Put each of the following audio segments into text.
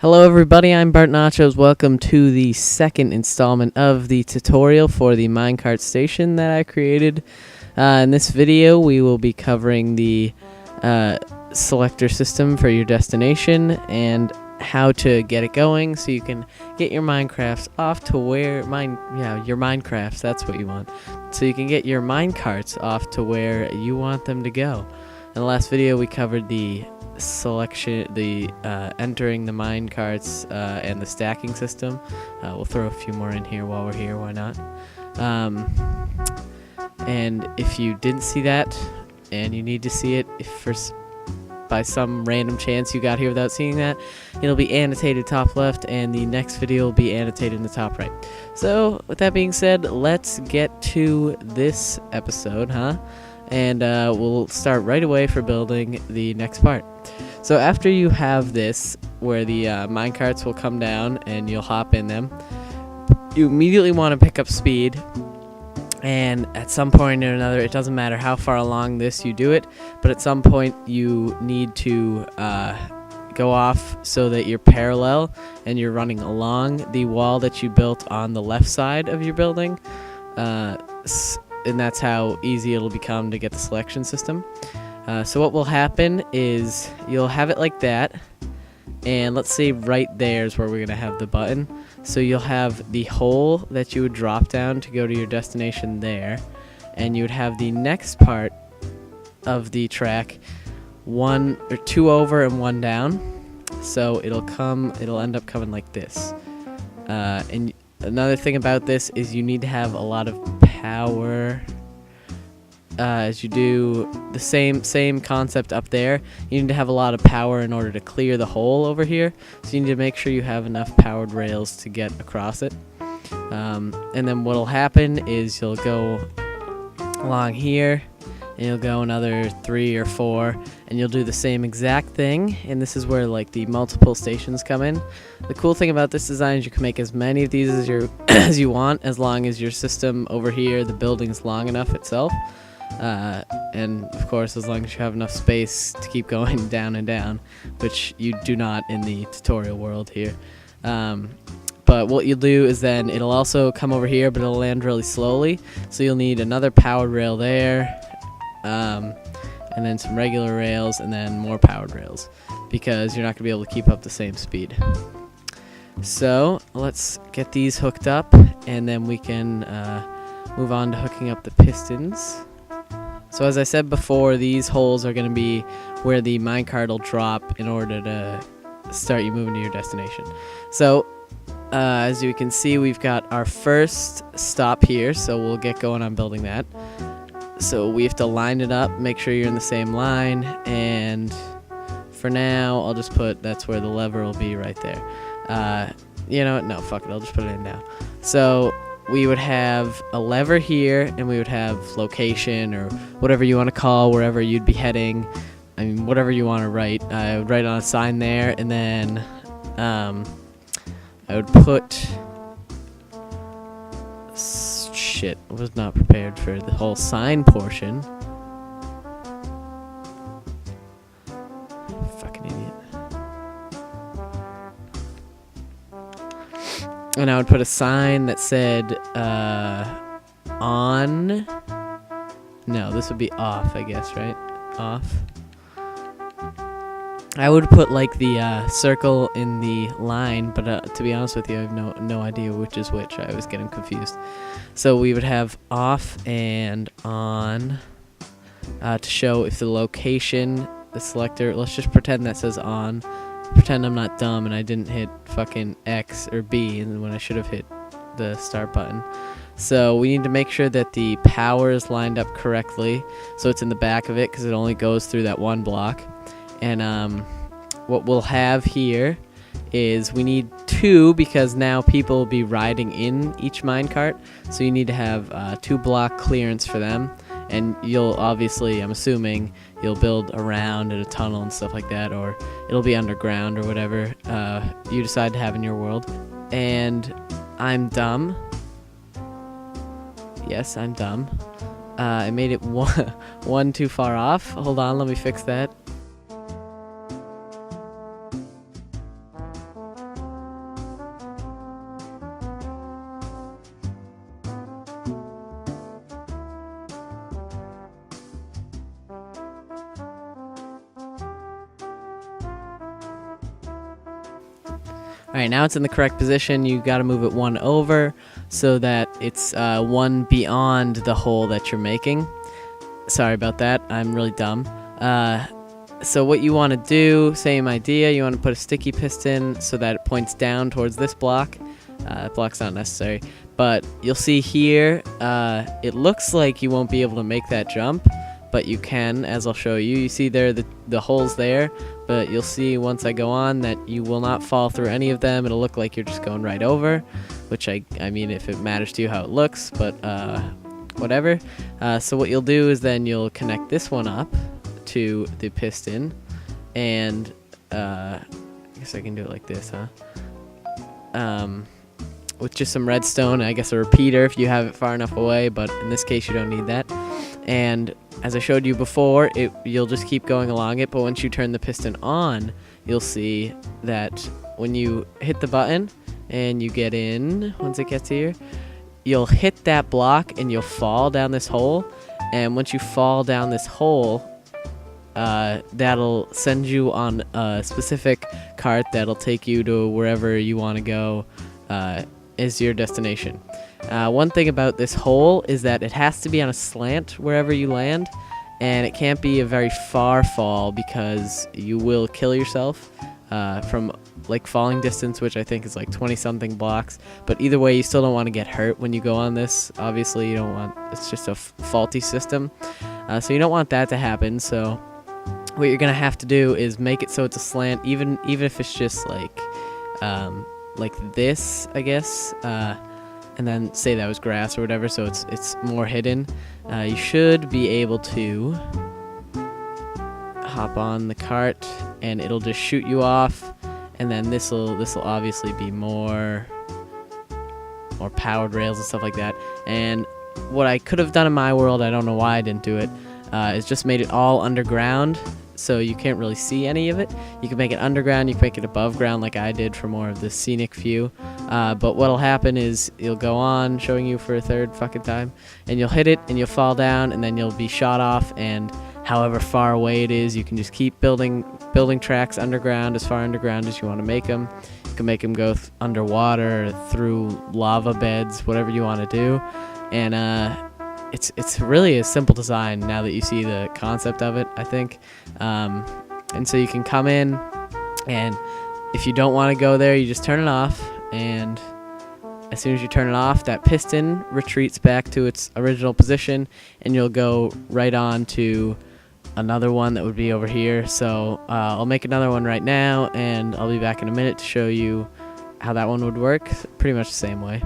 Hello everybody, I'm Bernt Nachos. Welcome to the second installment of the tutorial for the Minecart station that I created. In this video, we will be covering the selector system for your destination and how to get it going so you can get your Minecrafts off to where your Minecrafts, that's what you want. So you can get your minecarts off to where you want them to go. In the last video, we covered the entering the minecarts and the stacking system. We'll throw a few more in here while we're here, why not? And if you didn't see that and you need to see it, by some random chance you got here without seeing that, it'll be annotated top left and the next video will be annotated in the top right. So with that being said, let's get to this episode, and we'll start right away for building the next part. So after you have this, where the minecarts will come down and you'll hop in them, you immediately want to pick up speed, and at some point or another, it doesn't matter how far along this you do it, but at some point you need to go off so that you're parallel and you're running along the wall that you built on the left side of your building, and that's how easy it'll become to get the selection system. So what will happen is you'll have it like that, and let's say right there is where we're going to have the button. So you'll have the hole that you would drop down to go to your destination there, and you would have the next part of the track, 1 or 2 over and 1 down. So it'll end up coming like this. And another thing about this is you need to have a lot of power. As you do the same concept up there, you need to have a lot of power in order to clear the hole over here. So you need to make sure you have enough powered rails to get across it. And then what'll happen is you'll go along here, and you'll go another 3 or 4, and you'll do the same exact thing. And this is where like the multiple stations come in. The cool thing about this design is you can make as many of these as you want, as long as your system over here, the building's long enough itself. And of course, as long as you have enough space to keep going down and down, which you do not in the tutorial world here. But what you'll do is then it'll also come over here, but it'll land really slowly. So you'll need another powered rail there, and then some regular rails, and then more powered rails, because you're not going to be able to keep up the same speed. So let's get these hooked up, and then we can move on to hooking up the pistons. So as I said before, these holes are going to be where the minecart will drop in order to start you moving to your destination. So as you can see, we've got our first stop here, so we'll get going on building that. So we have to line it up, make sure you're in the same line, and for now I'll just put, that's where the lever will be right there. You know what, no, fuck it, I'll just put it in now. So we would have a lever here, and we would have location, or whatever you want to call wherever you'd be heading. I mean, whatever you want to write. I would write on a sign there, and then I would put... Shit, I was not prepared for the whole sign portion. Fucking idiot. And I would put a sign that said, on... No, this would be off, I guess, right? Off. I would put, like, the circle in the line, but to be honest with you, I have no idea which is which. I always get them confused. So we would have off and on to show if the location, the selector... Let's just pretend that says on. Pretend I'm not dumb and I didn't hit fucking X or B and when I should have hit the start button. So we need to make sure that the power is lined up correctly, so it's in the back of it, because it only goes through that one block. And what we'll have here is we need 2, because now people will be riding in each minecart, so you need to have 2 block clearance for them. And you'll obviously, I'm assuming, you'll build around in a tunnel and stuff like that, or it'll be underground or whatever you decide to have in your world. And I'm dumb. Yes, I'm dumb. I made it one too far off. Hold on, let me fix that. Alright, now it's in the correct position. You got to move it one over so that it's one beyond the hole that you're making. Sorry about that, I'm really dumb. So what you want to do, same idea, you want to put a sticky piston so that it points down towards this block. That block's not necessary, but you'll see here, it looks like you won't be able to make that jump, but you can, as I'll show you. You see there the holes there, but you'll see once I go on that you will not fall through any of them. It'll look like you're just going right over, which I mean, if it matters to you how it looks, but whatever. So what you'll do is then you'll connect this one up to the piston, and I guess I can do it like this, with just some redstone, I guess a repeater if you have it far enough away, but in this case you don't need that. And as I showed you before, you'll just keep going along it, but once you turn the piston on, you'll see that when you hit the button and you get in, once it gets here, you'll hit that block and you'll fall down this hole, and once you fall down this hole, that'll send you on a specific cart that'll take you to wherever you want to go is your destination. One thing about this hole is that it has to be on a slant wherever you land, and it can't be a very far fall because you will kill yourself from like falling distance, which I think is like 20 something blocks. But either way, you still don't want to get hurt when you go on this. Obviously you don't want, it's just a faulty system, so you don't want that to happen. So what you're gonna have to do is make it so it's a slant, even if it's just like this, I guess, and then say that was grass or whatever, so it's more hidden. You should be able to hop on the cart and it'll just shoot you off, and then this'll obviously be more powered rails and stuff like that. And what I could have done in my world, I don't know why I didn't do it, is just made it all underground, so you can't really see any of it. You can make it underground, you can make it above ground like I did for more of the scenic view. But what'll happen is you'll go on, showing you for a third fucking time, and you'll hit it and you'll fall down, and then you'll be shot off, and however far away it is, you can just keep building tracks underground, as far underground as you want to make them. You can make them go underwater, through lava beds, whatever you want to do. And it's really a simple design now that you see the concept of it, I think. And so you can come in, and if you don't want to go there, you just turn it off, and as soon as you turn it off, that piston retreats back to its original position, and you'll go right on to another one that would be over here. So I'll make another one right now, and I'll be back in a minute to show you how that one would work. Pretty much the same way.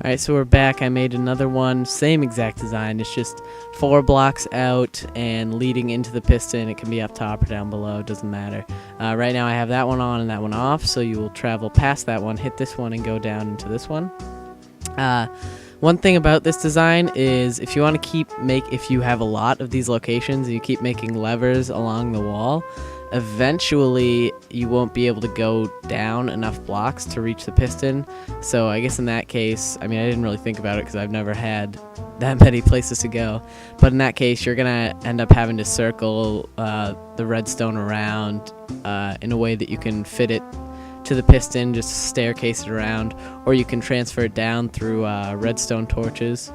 Alright, so we're back. I made another one, same exact design. It's just 4 blocks out and leading into the piston. It can be up top or down below, doesn't matter. Right now I have that one on and that one off, so you will travel past that one, hit this one, and go down into this one. One thing about this design is if you want to if you have a lot of these locations and you keep making levers along the wall, eventually you won't be able to go down enough blocks to reach the piston. So I guess in that case, I mean, I didn't really think about it because I've never had that many places to go, but in that case you're gonna end up having to circle the redstone around in a way that you can fit it to the piston, just staircase it around, or you can transfer it down through redstone torches.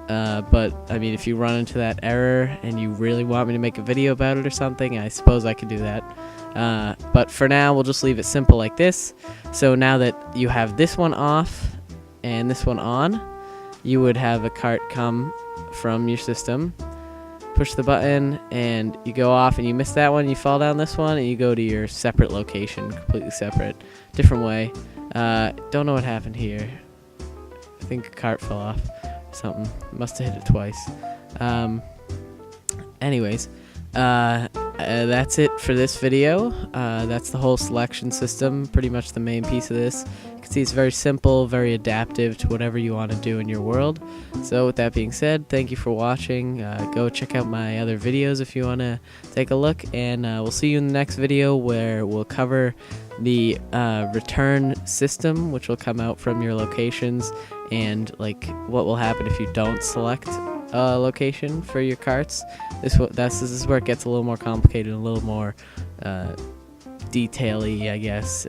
But I mean, if you run into that error and you really want me to make a video about it or something, I suppose I could do that. But for now, we'll just leave it simple like this. So now that you have this one off and this one on, you would have a cart come from your system, push the button, and you go off, and you miss that one, you fall down this one, and you go to your separate location, completely separate, different way. Don't know what happened here. I think a cart fell off. Something must have hit it twice. Anyways, that's it for this video. That's the whole selection system, pretty much the main piece of this. You can see it's very simple, very adaptive to whatever you want to do in your world. So with that being said, thank you for watching. Go check out my other videos if you want to take a look, and we'll see you in the next video where we'll cover the return system, which will come out from your locations, and like what will happen if you don't select a location for your carts. This is where it gets a little more complicated, a little more detail-y, I guess.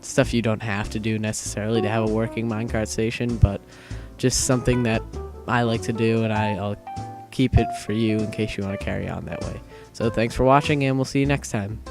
Stuff you don't have to do necessarily to have a working minecart station, but just something that I like to do, and I'll keep it for you in case you want to carry on that way. So thanks for watching, and we'll see you next time.